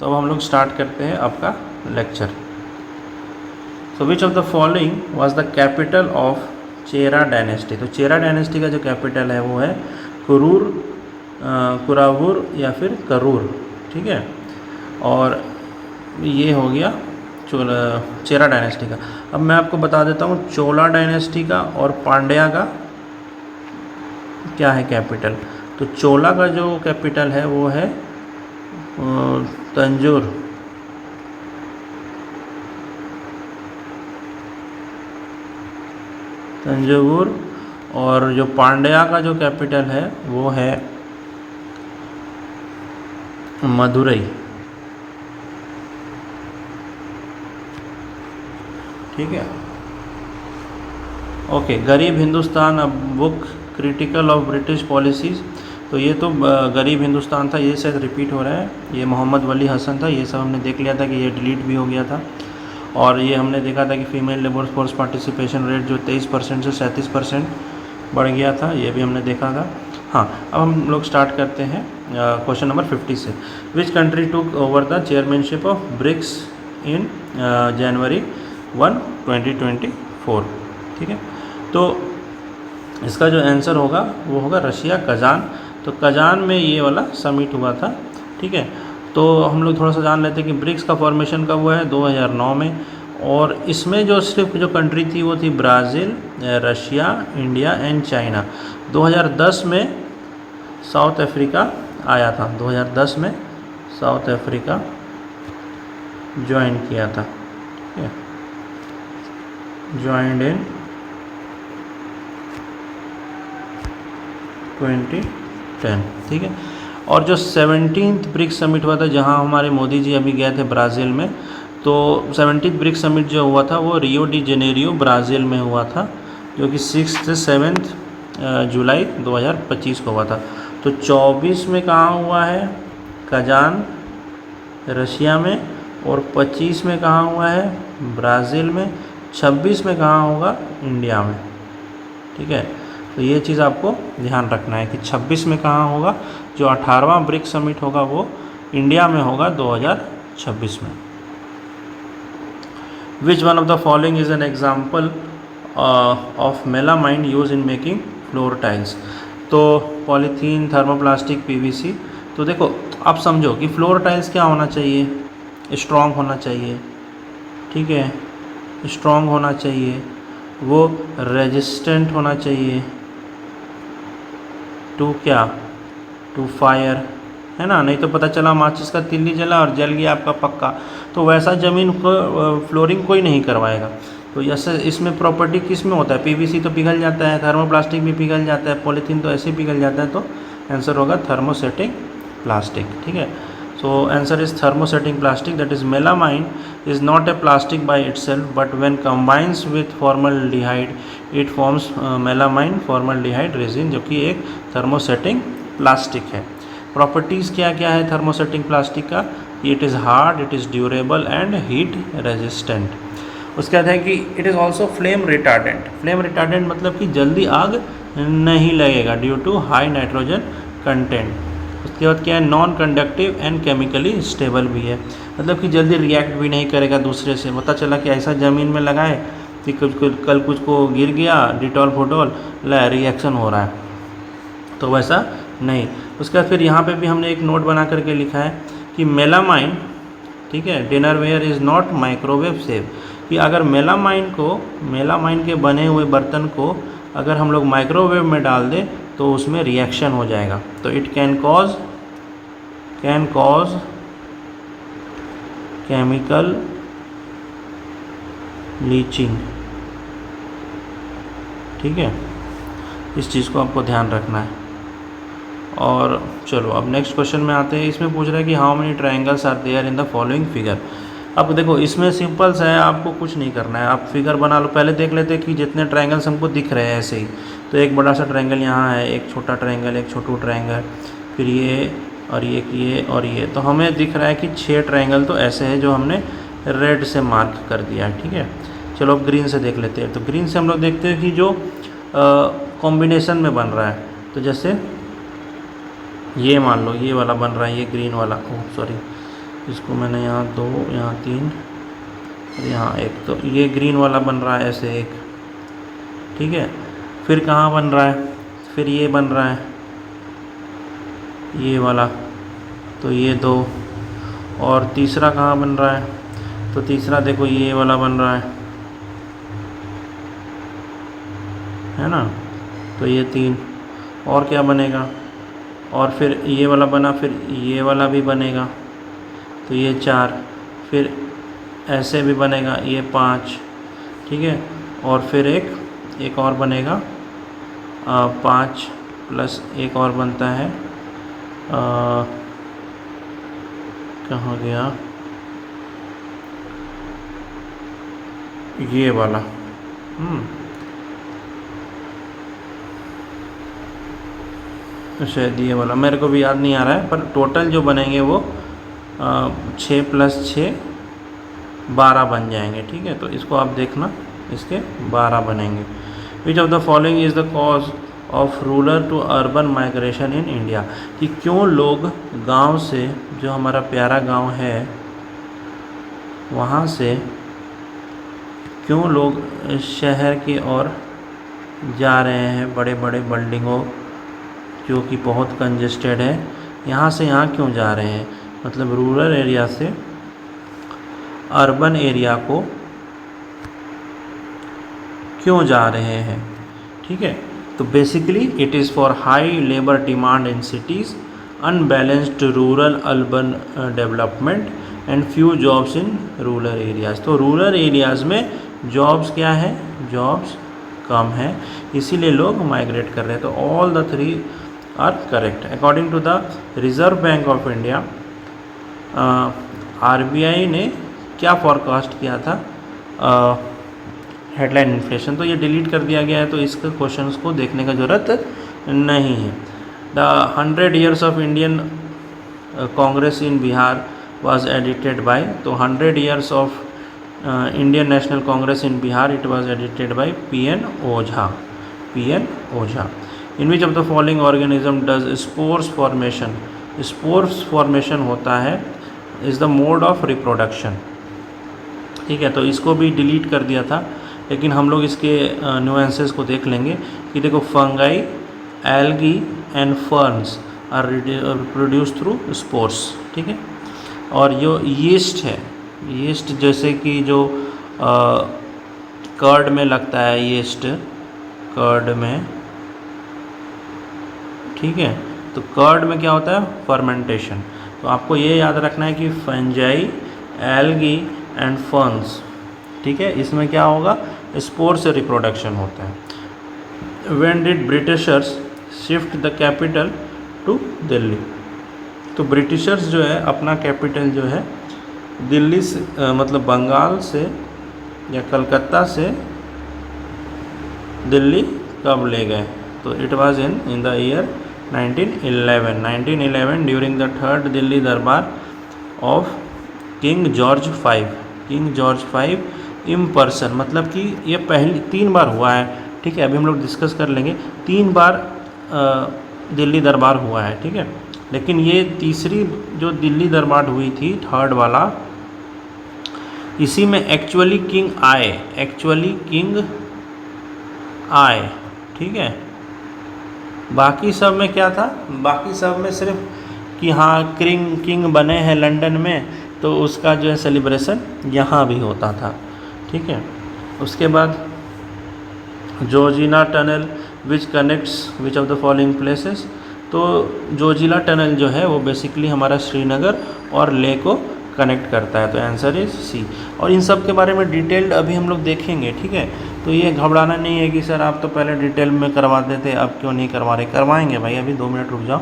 तो अब हम लोग स्टार्ट करते हैं आपका lecture. So which of the following was the capital of Chera dynasty. तो चेरा डायनेस्टी का जो कैपिटल है वो है कुरूर, कुरावूर या फिर करूर, ठीक है। और ये हो गया चेरा डायनेस्टी का। अब मैं आपको बता देता हूँ चोला डायनेस्टी का और पांड्या का क्या है कैपिटल। तो चोला का जो कैपिटल है वो है तंजौर, और जो पांड्या का जो कैपिटल है वो है मदुरई, ठीक है। ओके, गरीब हिंदुस्तान, अब book critical of British policies. तो ये तो गरीब हिंदुस्तान था, ये शायद रिपीट हो रहा है। ये मोहम्मद वली हसन था, ये सब हमने देख लिया था कि ये डिलीट भी हो गया था। और ये हमने देखा था कि female labour force participation rate जो 23% से 37% बढ़ गया था, ये भी हमने देखा था। हाँ, अब हम लोग स्टार्ट करते हैं क्वेश्चन नंबर 50 से। Which country took over the chairmanship of BRICS in January 1, 2024, ठीक है। तो इसका जो आंसर होगा वो होगा रशिया, कजान। तो कजान में ये वाला समिट हुआ था, ठीक है। तो हम लोग थोड़ा सा जान लेते हैं कि ब्रिक्स का फॉर्मेशन कब हुआ है, 2009 में। और इसमें जो सिर्फ जो कंट्री थी वो थी Brazil, Russia, India and China. 2010 में साउथ अफ्रीका आया था, 2010 में साउथ अफ्रीका ज्वाइन किया था, ठीक है, ज्वाइंड इन 2010, ठीक है। और जो 17th ब्रिक्स समिट हुआ था, जहां हमारे मोदी जी अभी गए थे ब्राज़ील में, तो 17th ब्रिक्स समिट जो हुआ था वो रियो डी जेनेरियो ब्राज़ील में हुआ था, जो कि 6 से 7 जुलाई 2025 को हुआ था। तो 24 में कहाँ हुआ है, कजान रशिया में, और 25 में कहाँ हुआ है, ब्राज़ील में, 26 में कहाँ होगा, इंडिया में, ठीक है। तो ये चीज़ आपको ध्यान रखना है कि 26 में कहाँ होगा, जो 18वां ब्रिक्स समिट होगा वो इंडिया में होगा 2026 में। Which one of the following is an example of melamine use in making floor tiles. तो पॉलीथीन, थर्मोप्लास्टिक, पीवीसी। तो देखो आप समझो कि फ्लोर टाइल्स क्या होना चाहिए, स्ट्रॉन्ग होना चाहिए, ठीक है, स्ट्रॉन्ग होना चाहिए, वो रेजिस्टेंट होना चाहिए टू क्या, टू फायर, है ना। नहीं तो पता चला माचिस का तिल्ली जला और जल गया आपका पक्का, तो वैसा ज़मीन को फ्लोरिंग कोई नहीं करवाएगा। तो ऐसे इसमें प्रॉपर्टी किस में होता है, पीवीसी तो पिघल जाता है, थर्मोप्लास्टिक भी पिघल जाता है, पॉलीथीन तो ऐसे ही पिघल जाता है। तो आंसर होगा थर्मोसेटिंग प्लास्टिक, ठीक है। So answer is thermosetting plastic, that is melamine is not a plastic by itself, but when combines with formaldehyde it forms melamine formaldehyde resin, जो कि एक thermosetting plastic है। प्रॉपर्टीज़ क्या क्या है थर्मोसेटिंग प्लास्टिक का, it is hard, it is durable and heat resistant. उसके बाद है कि it is also flame retardant. Flame retardant मतलब कि जल्दी आग नहीं लगेगा due to high nitrogen content. उसके बाद क्या है, non conductive and chemically stable भी है, मतलब कि जल्दी रिएक्ट भी नहीं करेगा दूसरे से। पता चला कि ऐसा ज़मीन में लगाए कि कल कुछ को गिर गया, डिटॉल फोटोल ला रिएक्शन हो रहा है, तो वैसा नहीं। उसके बाद फिर यहाँ पे भी हमने एक नोट बना करके लिखा है कि मेलामाइन, ठीक है, dinnerware is not microwave safe. कि अगर मेलामाइन के बने हुए बर्तन को अगर हम लोग माइक्रोवेव में डाल दें तो उसमें रिएक्शन हो जाएगा, तो it can cause chemical leaching, ठीक है। इस चीज़ को आपको ध्यान रखना है। और चलो अब नेक्स्ट क्वेश्चन में आते हैं। इसमें पूछ रहा है कि how many triangles are there in the following figure. अब देखो इसमें सिंपल सा है, आपको कुछ नहीं करना है, आप फिगर बना लो। पहले देख लेते हैं कि जितने ट्रायंगल्स हमको दिख रहे हैं ऐसे ही। तो एक बड़ा सा ट्रायंगल यहाँ है, एक छोटा ट्रायंगल, एक छोटू ट्रायंगल, फिर ये और ये और ये। तो हमें दिख रहा है कि 6 ट्रायंगल तो ऐसे हैं जो हमने रेड से मार्क कर दिया है, ठीक है। चलो अब ग्रीन से देख लेते हैं। तो ग्रीन से हम लोग देखते हैं कि जो कॉम्बिनेशन में बन रहा है, तो जैसे ये मान लो ये वाला बन रहा है, ये ग्रीन वाला, ओह सॉरी, इसको मैंने यहाँ 2, यहाँ 3 और यहाँ 1, तो ये ग्रीन वाला बन रहा है ऐसे एक, ठीक है। फिर कहाँ बन रहा है, फिर ये बन रहा है ये वाला, तो ये 2, और तीसरा कहाँ बन रहा है, तो तीसरा देखो ये वाला बन रहा है ना, तो ये 3, और क्या बनेगा, और फिर ये वाला बना, फिर ये वाला भी बनेगा, तो ये 4, फिर ऐसे भी बनेगा ये 5, ठीक है। और फिर एक और बनेगा 5 प्लस एक और बनता है, कहाँ गया ये वाला, शायद ये वाला, मेरे को भी याद नहीं आ रहा है, पर टोटल जो बनेंगे वो 6 + 6 12 बन जाएंगे, ठीक है। तो इसको आप देखना, इसके 12 बनेंगे। Which of the following is the cause of rural to urban migration in India, कि क्यों लोग गांव से, जो हमारा प्यारा गांव है वहाँ से क्यों लोग शहर की ओर जा रहे हैं, बड़े बड़े बिल्डिंगों जो कि बहुत कंजेस्टेड है, यहाँ से यहाँ क्यों जा रहे हैं, मतलब रूरल एरिया से अर्बन एरिया को क्यों जा रहे हैं, ठीक है। तो basically it is for high labour demand in cities, unbalanced rural urban development and few jobs in rural areas. तो रूरल एरियाज़ में जॉब्स क्या है, जॉब्स कम है, इसीलिए लोग माइग्रेट कर रहे हैं। तो all the 3 are correct according to the Reserve Bank of India. RBI ने क्या फॉरकास्ट किया था, हेडलाइन इन्फ्लेशन, तो ये डिलीट कर दिया गया है, तो इसके क्वेश्चंस को देखने का ज़रूरत नहीं है। The 100 years of Indian Congress in Bihar was edited by, तो 100 years of Indian national Congress in Bihar, it was edited by PN Ojha. In which of the following organism does spores formation, spores formation होता है is the mode of reproduction, ठीक है। तो इसको भी delete कर दिया था, लेकिन हम लोग इसके न्यूएंसेस को देख लेंगे कि देखो fungi, algae and ferns are produce through spores, ठीक है। और जो यीस्ट है, यीस्ट जैसे कि जो कर्ड में लगता है, यीस्ट कर्ड में, ठीक है। तो कर्ड में क्या होता है, फर्मेंटेशन। तो आपको ये याद रखना है कि फंजाई, एल्गी एंड फर्न्स, ठीक है, इसमें क्या होगा, स्पोर से रिप्रोडक्शन होता है। When did Britishers shift the capital to Delhi, तो ब्रिटिशर्स जो है अपना कैपिटल जो है दिल्ली से, मतलब बंगाल से या कलकत्ता से दिल्ली कब ले गए, तो it was in the year 1911 during the 3rd Delhi Durbar of King George V in person, मतलब कि ये पहली 3 बार हुआ है, ठीक है। अभी हम लोग डिस्कस कर लेंगे, 3 बार दिल्ली दरबार हुआ है, ठीक है। लेकिन ये तीसरी जो दिल्ली दरबार हुई थी, 3rd वाला, इसी में एक्चुअली किंग आए, ठीक है। बाकी सब में क्या था, बाकी सब में सिर्फ कि हाँ किंग बने हैं लंदन में, तो उसका जो है सेलिब्रेशन यहाँ भी होता था, ठीक है। उसके बाद Zoji La tunnel which connects which of the following places, तो जोजिला टनल जो है वो बेसिकली हमारा श्रीनगर और लेह को कनेक्ट करता है, तो आंसर इज सी। और इन सब के बारे में डिटेल्ड अभी हम लोग देखेंगे, ठीक है। तो ये घबराना नहीं है कि सर आप तो पहले डिटेल में करवाते थे, अब क्यों नहीं करवा रहे, करवाएंगे भाई, अभी 2 मिनट रुक जाओ,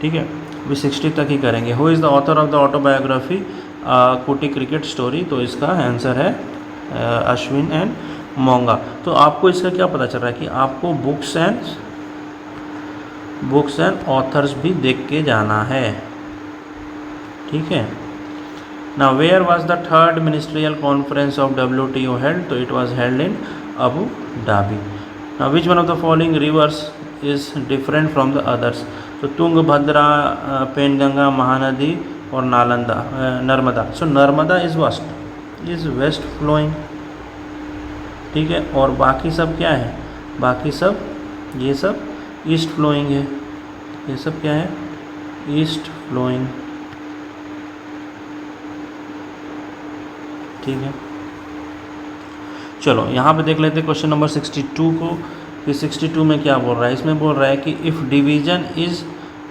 ठीक है। अभी 60 तक ही करेंगे। Who is the author of the autobiography कुटी क्रिकेट स्टोरी, तो इसका आंसर है अश्विन एंड मोंगा। तो आपको इसका क्या पता चल रहा है कि आपको बुक्स एंड ऑथर्स भी देख के जाना है, ठीक है। Now where was the 3rd ministerial conference of WTO held? तो it was held in Abu Dhabi. Now which one of the following rivers is different from the others? तो तुंगभद्रा, पेनगंगा, महानदी और नालंदा नर्मदा। सो नर्मदा इज़ वेस्ट फ्लोइंग, ठीक है। और बाकी सब क्या है, बाकी सब ये सब ईस्ट फ्लोइंग है, ये सब क्या है, ईस्ट फ्लोइंग, ठीक है। चलो यहाँ पे देख लेते हैं क्वेश्चन नंबर 62 को कि 62 में क्या बोल रहा है। इसमें बोल रहा है कि इफ़ डिवीज़न इज़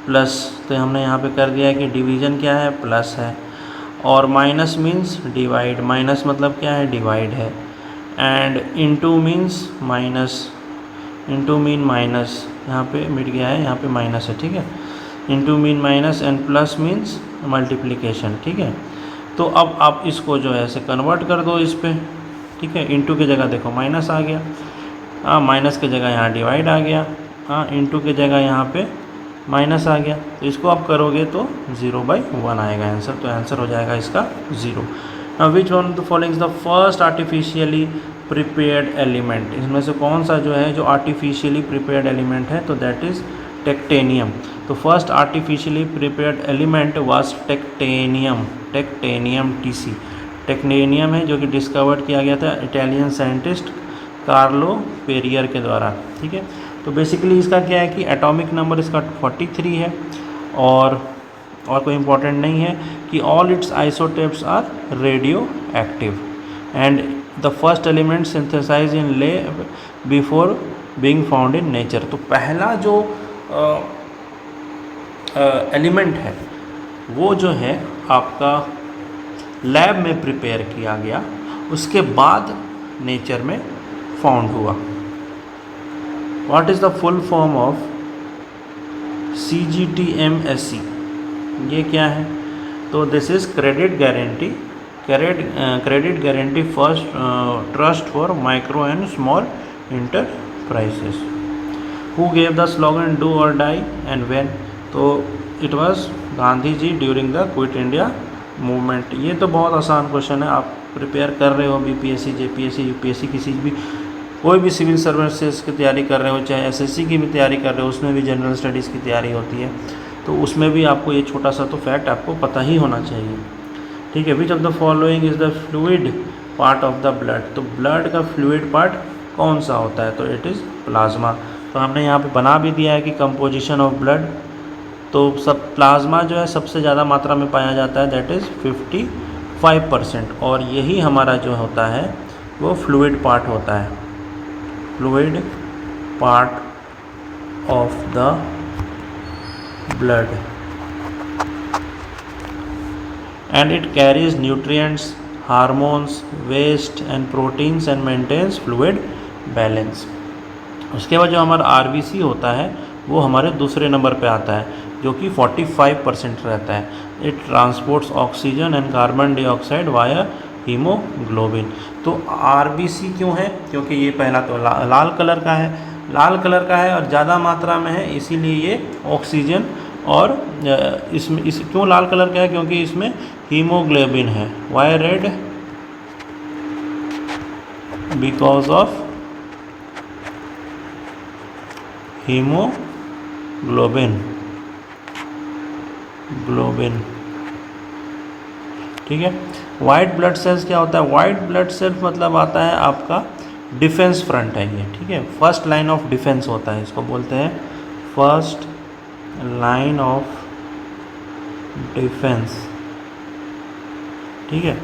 प्लस, तो हमने यहाँ पे कर दिया है कि डिवीज़न क्या है, प्लस है, और माइनस मीन्स डिवाइड, माइनस मतलब क्या है, डिवाइड है, and into means minus, into mean minus, यहाँ पे मिट गया है, यहाँ पे माइनस है, ठीक है। Into mean minus and plus means multiplication, ठीक है। तो अब आप इसको जो है ऐसे कन्वर्ट कर दो इस पे, ठीक है। इनटू की जगह देखो माइनस आ गया, हाँ, माइनस की जगह यहाँ डिवाइड आ गया, हाँ, इनटू की जगह यहाँ पे माइनस आ गया। तो इसको आप करोगे तो 0/1 आएगा आंसर, तो आंसर हो जाएगा इसका 0। Now which one of the following is the first artificially prepared element, इसमें से कौन सा जो है जो आर्टिफिशियली प्रिपेयर्ड एलिमेंट है, तो दैट इज़ टेक्टेनियम। तो first artificially prepared element was technetium, technetium TC, technetium है जो कि डिस्कवर्ड किया गया था इटालियन साइंटिस्ट कार्लो पेरियर के द्वारा, ठीक है। तो बेसिकली इसका क्या है कि एटॉमिक नंबर इसका 43 है, और कोई इम्पोर्टेंट नहीं है कि all its isotopes are radio active, and the first element synthesise in lab before being found in nature. तो पहला जो एलिमेंट है वो जो है आपका लैब में प्रिपेयर किया गया, उसके बाद नेचर में फाउंड हुआ। What is the full form of CGTMSC, ये क्या है, तो this is credit guarantee, credit guarantee first trust for micro and small enterprises. Who gave the slogan do or die and when, तो it was Gandhi ji during the quit India movement. ये तो बहुत आसान question है, आप प्रिपेयर कर रहे हो BPSC JPSC UPSC किसी भी कोई भी सिविल सर्विसेज की तैयारी कर रहे हो, चाहे SSC की भी तैयारी कर रहे हो, उसमें भी जनरल स्टडीज़ की तैयारी होती है, तो उसमें भी आपको ये छोटा सा तो फैक्ट आपको पता ही होना चाहिए, ठीक है। विच of the following is the fluid part of the blood, तो ब्लड का फ्लूइड पार्ट कौन सा होता है, तो इट इज़ प्लाज्मा। तो हमने यहाँ पे बना भी दिया है कि कंपोजिशन ऑफ ब्लड, तो सब प्लाज्मा जो है सबसे ज़्यादा मात्रा में पाया जाता है, दैट इज़ 55%, और यही हमारा जो होता है वो फ्लूइड पार्ट होता है, fluid part of the blood, and it carries nutrients, hormones, waste and proteins and maintains fluid balance. उसके बाद जो हमारा RBC होता है वो हमारे दूसरे नंबर पे आता है, जो कि 45% रहता है। It transports oxygen and carbon dioxide via haemoglobin. तो RBC क्यों है, क्योंकि ये पहला तो लाल कलर का है, लाल कलर का है और ज़्यादा मात्रा में है, इसीलिए ये ऑक्सीजन, और इसमें इस क्यों लाल कलर का है, क्योंकि इसमें हीमोग्लोबिन है। Why red, because of haemoglobin, globin, ठीक है। वाइट ब्लड सेल्स क्या होता है, वाइट ब्लड सेल्स मतलब आता है आपका डिफेंस फ्रंट है ये, ठीक है, फर्स्ट लाइन ऑफ डिफेंस होता है, इसको बोलते हैं फर्स्ट लाइन ऑफ डिफेंस, ठीक है।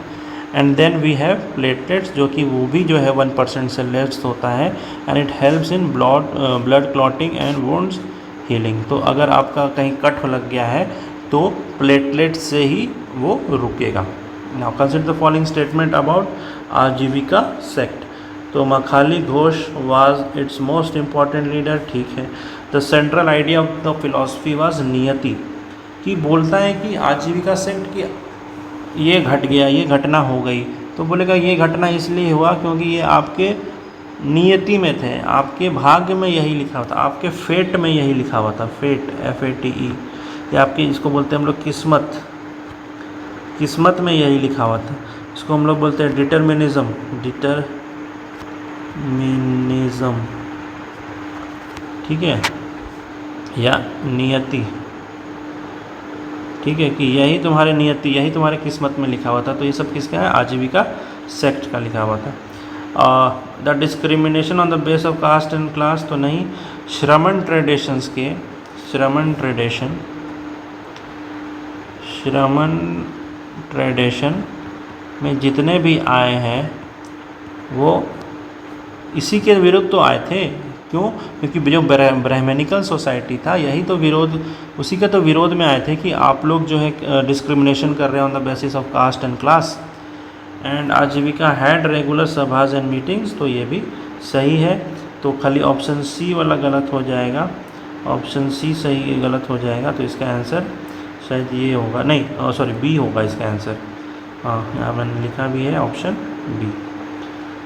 And then we have platelets, जो कि वो भी जो है 1% से लेस होता है, and it helps in blood clotting and wounds healing. तो अगर आपका कहीं कट लग गया है तो प्लेटलेट से ही वो रुकेगा। Now consider the following statement about Ajivika sect. तो Makkhali Ghosh was its most important leader, ठीक है। The central idea of the philosophy was niyati, कि बोलता है कि आजीविका सेक्ट की ये घट गया, ये घटना हो गई, तो बोलेगा ये घटना इसलिए हुआ क्योंकि ये आपके नियति में थे, आपके भाग्य में यही लिखा हुआ था, आपके फेट में यही लिखा हुआ था, फेट FATE, या आपकी इसको बोलते हैं हम लोग किस्मत, किस्मत में यही लिखा हुआ था। इसको हम लोग बोलते हैं डिटर्मिनिज्म, डिटर्मिनिज्म, ठीक है, या नियति, ठीक है, कि यही तुम्हारे नियति, यही तुम्हारे किस्मत में लिखा हुआ था। तो ये सब किसका है? आजीविका सेक्ट का लिखा हुआ था। The discrimination on the base of caste and class, तो नहीं। श्रमण ट्रेडिशंस के, श्रमण ट्रेडिशन में जितने भी आए हैं वो इसी के विरुद्ध तो आए थे। क्यों? क्योंकि जो ब्राह्मणिकल सोसाइटी था, यही तो विरोध, उसी के तो विरोध में आए थे कि आप लोग जो है डिस्क्रिमिनेशन कर रहे हैं on the basis of caste and class. And Aajeevika had regular सभाज एंड मीटिंग्स, तो ये भी सही है। तो खाली ऑप्शन सी वाला गलत हो जाएगा, ऑप्शन सी सही गलत हो जाएगा। तो इसका आंसर शायद ये होगा, नहीं सॉरी बी होगा इसका आंसर। हाँ, यहाँ मैंने लिखा भी है option B.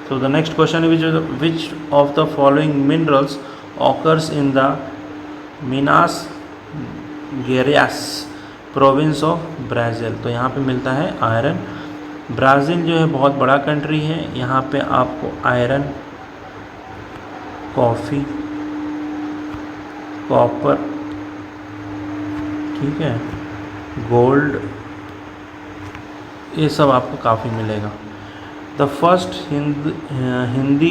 So the next question is which of the following minerals occurs in the Minas Gerais province of Brazil? तो यहाँ पे मिलता है आयरन। ब्राज़ील जो है बहुत बड़ा कंट्री है, यहाँ पे आपको आयरन, कॉफ़ी, कॉपर, ठीक है, गोल्ड, ये सब आपको काफ़ी मिलेगा। The first Hindi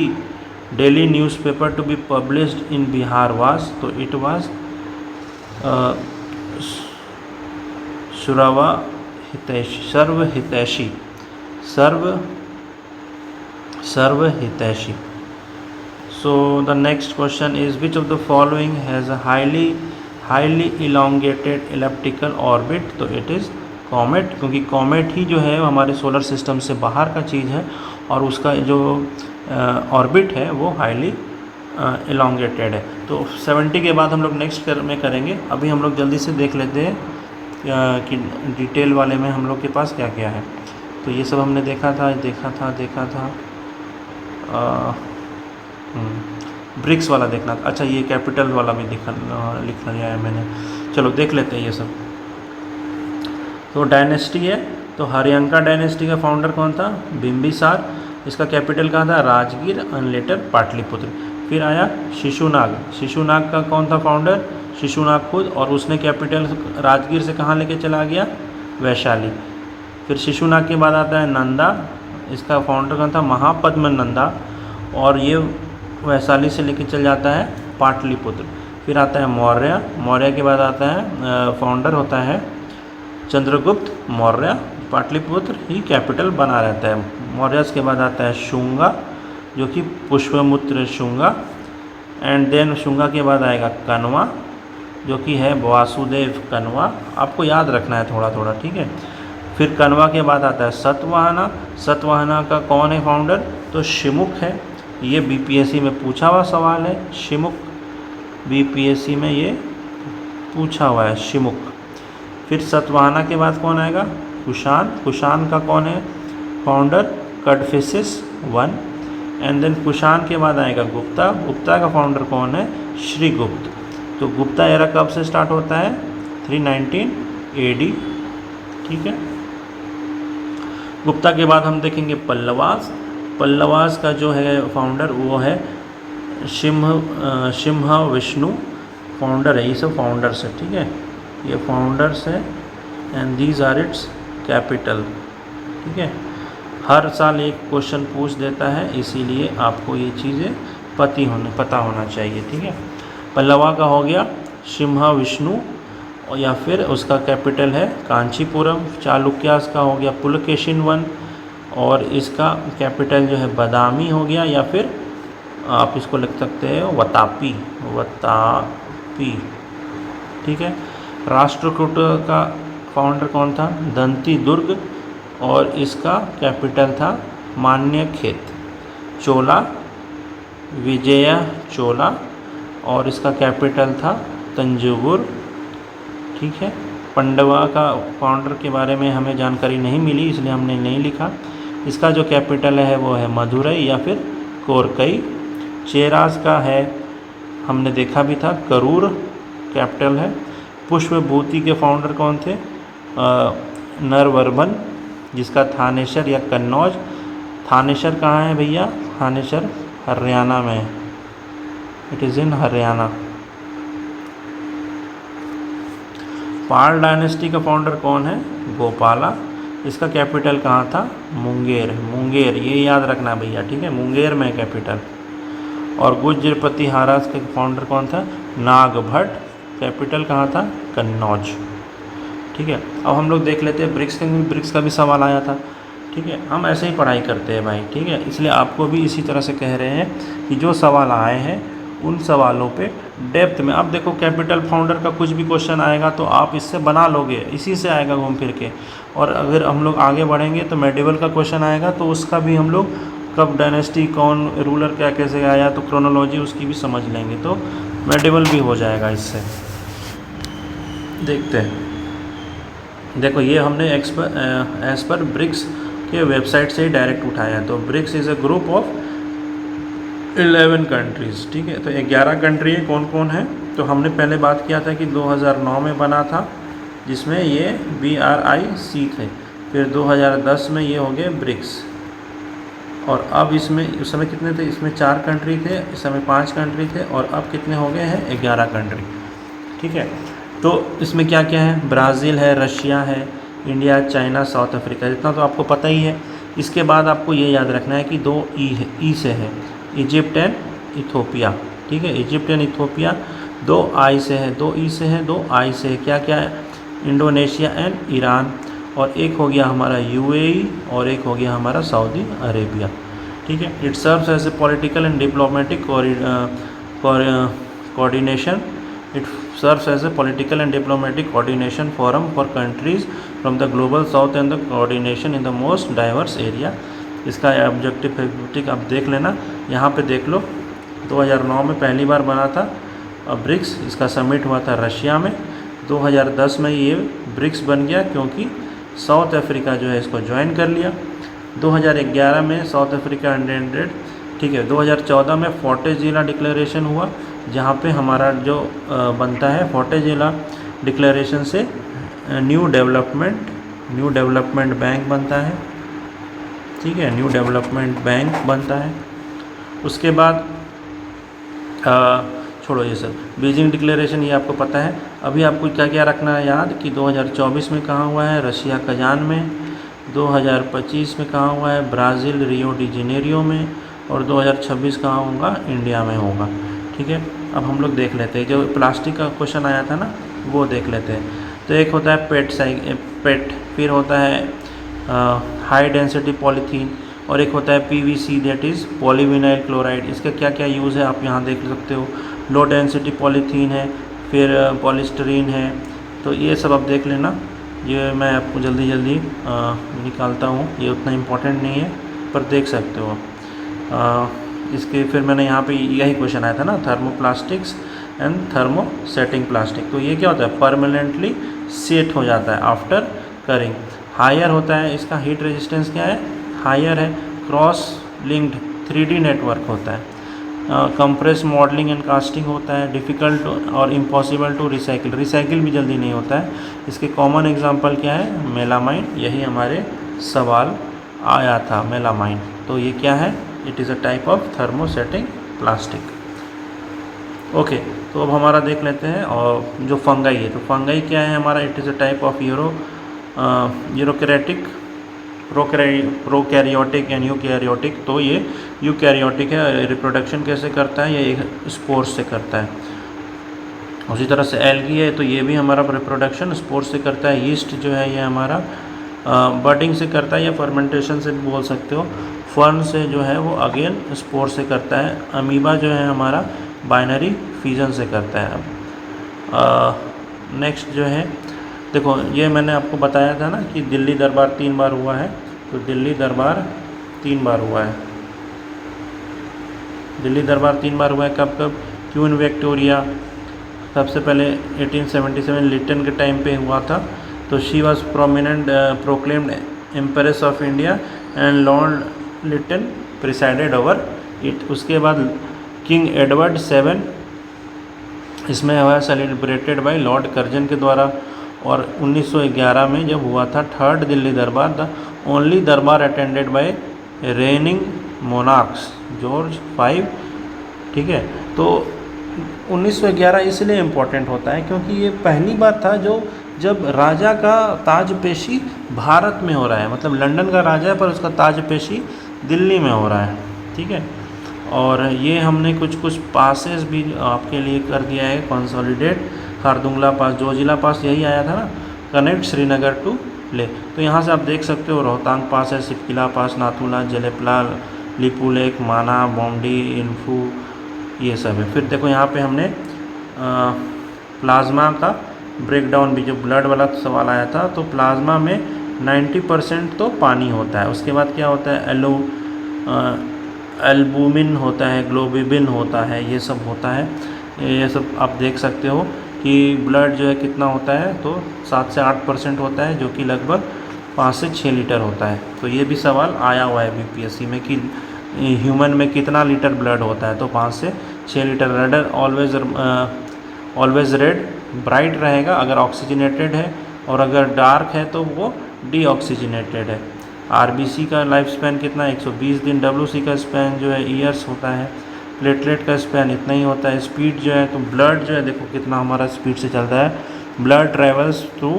daily newspaper to be published in Bihar was, तो it was सर्व हितैषी। So the next question is which of the following has a highly elongated elliptical orbit? तो it is कॉमेट, क्योंकि comet ही जो है हमारे solar system से बाहर का चीज़ है और उसका जो ऑर्बिट है वो हाईली एलोंगेटेड है। तो 70 के बाद हम लोग नेक्स्ट में करेंगे। अभी हम लोग जल्दी से देख लेते हैं कि डिटेल वाले में हम लोग के पास क्या क्या है। तो ये सब हमने देखा था ब्रिक्स वाला देखना। अच्छा, ये कैपिटल वाला भी लिख लिया है मैंने। चलो देख लेते हैं ये सब। तो डायनेस्टी है, तो हरियंका डायनेस्टी का फाउंडर कौन था? बिंबिसार। इसका कैपिटल कहाँ था? Rajgir and later Pataliputra. फिर आया शिशुनाग। शिशुनाग का कौन था फाउंडर? शिशुनाग खुद, और उसने कैपिटल राजगीर से कहाँ लेके चला गया? वैशाली। फिर शिशुनाग के बाद आता है नंदा। इसका फाउंडर कौन था? महापद्म नंदा, और ये वैशाली से लेके चल जाता है पाटलिपुत्र। फिर आता है मौर्य। मौर्य के बाद आता है फाउंडर होता है चंद्रगुप्त मौर्य। पाटलिपुत्र ही कैपिटल बना रहता है। मौर्य के बाद आता है शुंगा, जो कि पुष्पमित्र शुंगा। एंड देन शुंगा के बाद आएगा कण्वा, जो कि है वासुदेव कण्वा। आपको याद रखना है थोड़ा थोड़ा, ठीक है। फिर कण्वा के बाद आता है सतवाहना। सतवाहना का कौन है फाउंडर? तो शिमुख है। ये बीपीएससी में पूछा हुआ सवाल है। शिमुख बीपीएससी में ये पूछा हुआ है, शिमुख। फिर सतवाहना के बाद कौन आएगा? कुषाण। कुषाण का कौन है founder? Kadphises one. And then Kushan के बाद आएगा गुप्ता। गुप्ता का फाउंडर कौन है? श्रीगुप्त। तो गुप्ता एरा कब से स्टार्ट होता है? 319 AD, ठीक है। गुप्ता के बाद हम देखेंगे पल्लवास। पल्लवास का जो है फाउंडर वो है सिंह विष्णु, फाउंडर है। ये सब फाउंडर्स है, ठीक है, ये फाउंडर्स है। And these are its capital, ठीक है। हर साल एक क्वेश्चन पूछ देता है, इसीलिए आपको ये चीज़ें पता होना चाहिए, ठीक है। पल्लवा का हो गया सिंह विष्णु, और या फिर उसका कैपिटल है कांचीपुरम। चालुक्यास का हो गया पुलकेशिन वन, और इसका कैपिटल जो है बदामी हो गया, या फिर आप इसको लिख सकते हैं वतापी, ठीक है। राष्ट्रकूट का फाउंडर कौन था? दंती दुर्ग, और इसका कैपिटल था मान्यखेत। चोला विजय चोला, और इसका कैपिटल था तंजौर, ठीक है। पंडवा का फाउंडर के बारे में हमें जानकारी नहीं मिली, इसलिए हमने नहीं लिखा। इसका जो कैपिटल है वो है मदुरई या फिर कोरकई। चेरास का है, हमने देखा भी था, करूर कैपिटल है। पुष्पभूति के फाउंडर कौन थे? नरवर्मन, जिसका थानेसर या कन्नौज। थानेसर कहाँ है भैया? थानेसर हरियाणा में है, it is in Haryana. Pal dynasty का फाउंडर कौन है? गोपाला। इसका कैपिटल कहाँ था? मुंगेर। मुंगेर ये याद रखना भैया, ठीक है, मुंगेर में कैपिटल। और गुज्जर प्रतिहारा का फाउंडर कौन था? नागभट्ट। कैपिटल कहाँ था? कन्नौज। ठीक है, अब हम लोग देख लेते हैं ब्रिक्स का भी सवाल आया था। ठीक है, हम ऐसे ही पढ़ाई करते हैं भाई, ठीक है, इसलिए आपको भी इसी तरह से कह रहे हैं कि जो सवाल आए हैं उन सवालों पे डेप्थ में। अब देखो कैपिटल फाउंडर का कुछ भी क्वेश्चन आएगा तो आप इससे बना लोगे, इसी से आएगा घूम फिर के। और अगर हम लोग आगे बढ़ेंगे तो मेडिवल का क्वेश्चन आएगा तो उसका भी हम लोग कब डायनेस्टी, कौन रूलर क्या कैसे आया, तो क्रोनोलॉजी उसकी भी समझ लेंगे, तो मेडिवल भी हो जाएगा इससे। देखते हैं, देखो ये हमने एज पर ब्रिक्स के वेबसाइट से ही डायरेक्ट उठाया है। तो BRICS is a group of 11 countries. ठीक है, तो 11 कंट्री है, कौन कौन है? तो हमने पहले बात किया था कि 2009 में बना था, जिसमें ये BRIC थे। फिर 2010 में ये हो गए ब्रिक्स। और अब इसमें उस समय कितने थे? इसमें 4 कंट्री थे, इस समय 5 कंट्री थे, और अब कितने हो गए हैं? 11 कंट्री। ठीक है, तो इसमें क्या क्या है? ब्राज़ील है, रशिया है, इंडिया, चाइना, साउथ अफ्रीका, इतना तो आपको पता ही है। इसके बाद आपको ये याद रखना है कि 2 ई है, ई से है, इजिप्ट एंड इथोपिया। ठीक है, इजिप्ट एंड इथोपिया। 2 आई से है, 2 ई से है, 2 आई से है, क्या क्या है? Indonesia and Iran. और एक हो गया हमारा UAE, और एक हो गया हमारा सऊदी अरेबिया। ठीक है, it serves as a political and diplomatic coordination. It serves as a political and diplomatic coordination forum for countries from the global south and the coordination in the most diverse area. इसका objective आप देख लेना, यहाँ पे देख लो। 2009 में पहली बार बना था ब्रिक्स, इसका समिट हुआ था रशिया में। 2010 में ये ब्रिक्स बन गया क्योंकि साउथ अफ्रीका जो है इसको ज्वाइन कर लिया। 2011 में साउथ अफ्रीका अटेंडेड। ठीक है, 2014 में फोर्टेजिला डिक्लेरेशन हुआ, जहाँ पे हमारा जो बनता है फोर्टेजिला डिक्लेरेशन से न्यू डेवलपमेंट बैंक बनता है। ठीक है, न्यू डेवलपमेंट बैंक बनता है। उसके बाद छोड़ो ये सब, बीजिंग डिक्लेरेशन ये आपको पता है। अभी आपको क्या क्या रखना है याद कि 2024 में कहाँ हुआ है? रशिया कजान में। 2025 में कहाँ हुआ है? ब्राज़ील रियो डी जेनेरियो में। और 2026 कहाँ होगा? इंडिया में होगा। ठीक है, अब हम लोग देख लेते हैं, जो प्लास्टिक का क्वेश्चन आया था ना वो देख लेते हैं। तो एक होता है पेट, फिर होता है हाई डेंसिटी पॉलीथीन, और एक होता है PVC that is polyvinyl chloride. इसका क्या क्या यूज़ है आप यहाँ देख सकते हो। लो डेंसिटी पॉलीथीन है, फिर पॉलीस्टरीन है। तो ये सब आप देख लेना, ये मैं आपको जल्दी जल्दी निकालता हूँ, ये उतना इम्पोर्टेंट नहीं है पर देख सकते हो। इसके फिर मैंने यहाँ पे यही क्वेश्चन आया था ना, थर्मोप्लास्टिक्स एंड थर्मोसेटिंग प्लास्टिक। तो ये क्या होता है? परमानेंटली सेट हो जाता है आफ्टर करिंग। हायर होता है, इसका हीट रेजिस्टेंस क्या है? हायर है। क्रॉस लिंक्ड 3D नेटवर्क होता है। कंप्रेस मॉडलिंग एंड कास्टिंग होता है। डिफ़िकल्ट और इम्पॉसिबल टू रिसाइकिल भी जल्दी नहीं होता है। इसके कॉमन एग्जांपल क्या है? मेलामाइन। यही हमारे सवाल आया था, मेलामाइन। तो ये क्या है? It is a type of thermosetting plastic. Okay, तो अब हमारा देख लेते हैं। और जो फंगाई है, तो फंगाई क्या है हमारा? It is a type of prokaryotic and eukaryotic. तो ये यूकैरियोटिक है। रिप्रोडक्शन कैसे करता है? ये एक स्पोर्स से करता है। उसी तरह से एल्गी है, तो ये भी हमारा रिप्रोडक्शन स्पोर्स से करता है। यीस्ट जो है ये हमारा बडिंग से करता है, या फर्मेंटेशन से भी बोल सकते हो। फर्न से जो है वो अगेन स्पोर से करता है। अमीबा जो है हमारा बाइनरी फ्यूजन से करता है। अब नेक्स्ट जो है, देखो ये मैंने आपको बताया था ना कि दिल्ली दरबार 3 बार हुआ है। तो दिल्ली दरबार 3 बार हुआ है। दिल्ली दरबार 3 बार हुआ है। कब कब? क्वीन विक्टोरिया सबसे पहले 1877 लिटन के टाइम पे हुआ था। तो she was proclaimed empress of India and Lord Lytton presided over it. उसके बाद किंग एडवर्ड 7 इसमें हुआ सेलिब्रेटेड बाय लॉर्ड कर्जन के द्वारा। और 1911 में जब हुआ था 3rd दिल्ली दरबार, द ओनली दरबार attended by raining monarchs George 5। ठीक है, तो 1911 इसलिए इम्पोर्टेंट होता है क्योंकि ये पहली बार था जो जब राजा का ताजपेशी भारत में हो रहा है, मतलब लंदन का राजा है पर उसका ताजपेशी दिल्ली में हो रहा है, ठीक है। और ये हमने कुछ कुछ पासेस भी आपके लिए कर दिया है कंसोलिडेट। खारदुंगला पास, जोजिला पास यही आया था ना, कनेक्ट श्रीनगर टू ले। तो यहाँ से आप देख सकते हो रोहतांग पास है, सिपकिला पास, नाथुला, जलेपला, लिपू लेक, माना, बॉम्डी, इन्फू, ये सब है। फिर देखो यहाँ पे हमने प्लाज्मा का ब्रेकडाउन भी, जो ब्लड वाला सवाल आया था, तो प्लाज्मा में 90% तो पानी होता है। उसके बाद क्या होता है, एल्बुमिन होता है, ग्लोबिबिन होता है, ये सब होता है। ये सब आप देख सकते हो कि ब्लड जो है कितना होता है, तो 7 से 8% होता है, जो कि लगभग 5 से 6 लीटर होता है। तो ये भी सवाल आया हुआ है बीपीएससी में कि ह्यूमन में कितना लीटर ब्लड होता है, तो 5 से 6 litre. Raider always red, bright रहेगा अगर ऑक्सीजनेटेड है, और अगर डार्क है तो वो डीऑक्सीजनेटेड है। आरबीसी का लाइफ स्पैन कितना है, 120 दिन। डब्ल्यूसी का स्पैन जो है ईयर्स होता है। प्लेटलेट का स्पैन इतना ही होता है। स्पीड जो है, तो ब्लड जो है देखो कितना हमारा स्पीड से चलता है। Blood travels through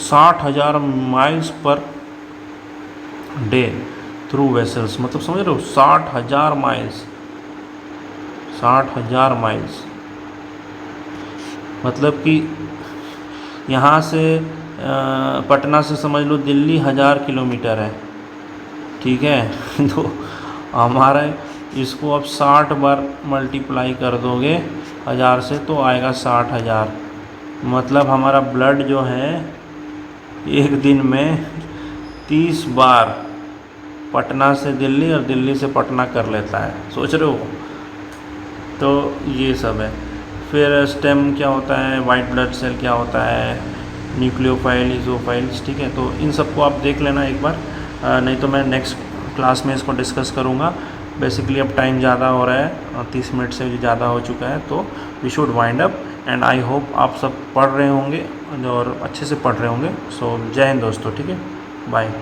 60,000 miles per day through vessels, मतलब समझ रहे हो 60,000 माइल्स, 60,000 माइल्स, मतलब कि यहाँ से पटना से समझ लो दिल्ली 1000 किलोमीटर है, ठीक है। तो हमारा इसको अब 60 बार मल्टीप्लाई कर दोगे 1000 से, तो आएगा 60,000। मतलब हमारा ब्लड जो है एक दिन में 30 बार पटना से दिल्ली और दिल्ली से पटना कर लेता है, सोच रहे हो। तो ये सब है। फिर स्टेम क्या होता है, वाइट ब्लड सेल क्या होता है, न्यूक्लियोफाइल, इजोफाइल्स, ठीक है। तो इन सबको आप देख लेना एक बार, नहीं तो मैं नेक्स्ट क्लास में इसको डिस्कस करूँगा। बेसिकली अब टाइम ज़्यादा हो रहा है, 30 मिनट से ज़्यादा हो चुका है, तो we should wind up. And I hope आप सब पढ़ रहे होंगे और अच्छे से पढ़ रहे होंगे। सो जय हिंद दोस्तों, ठीक है, बाय।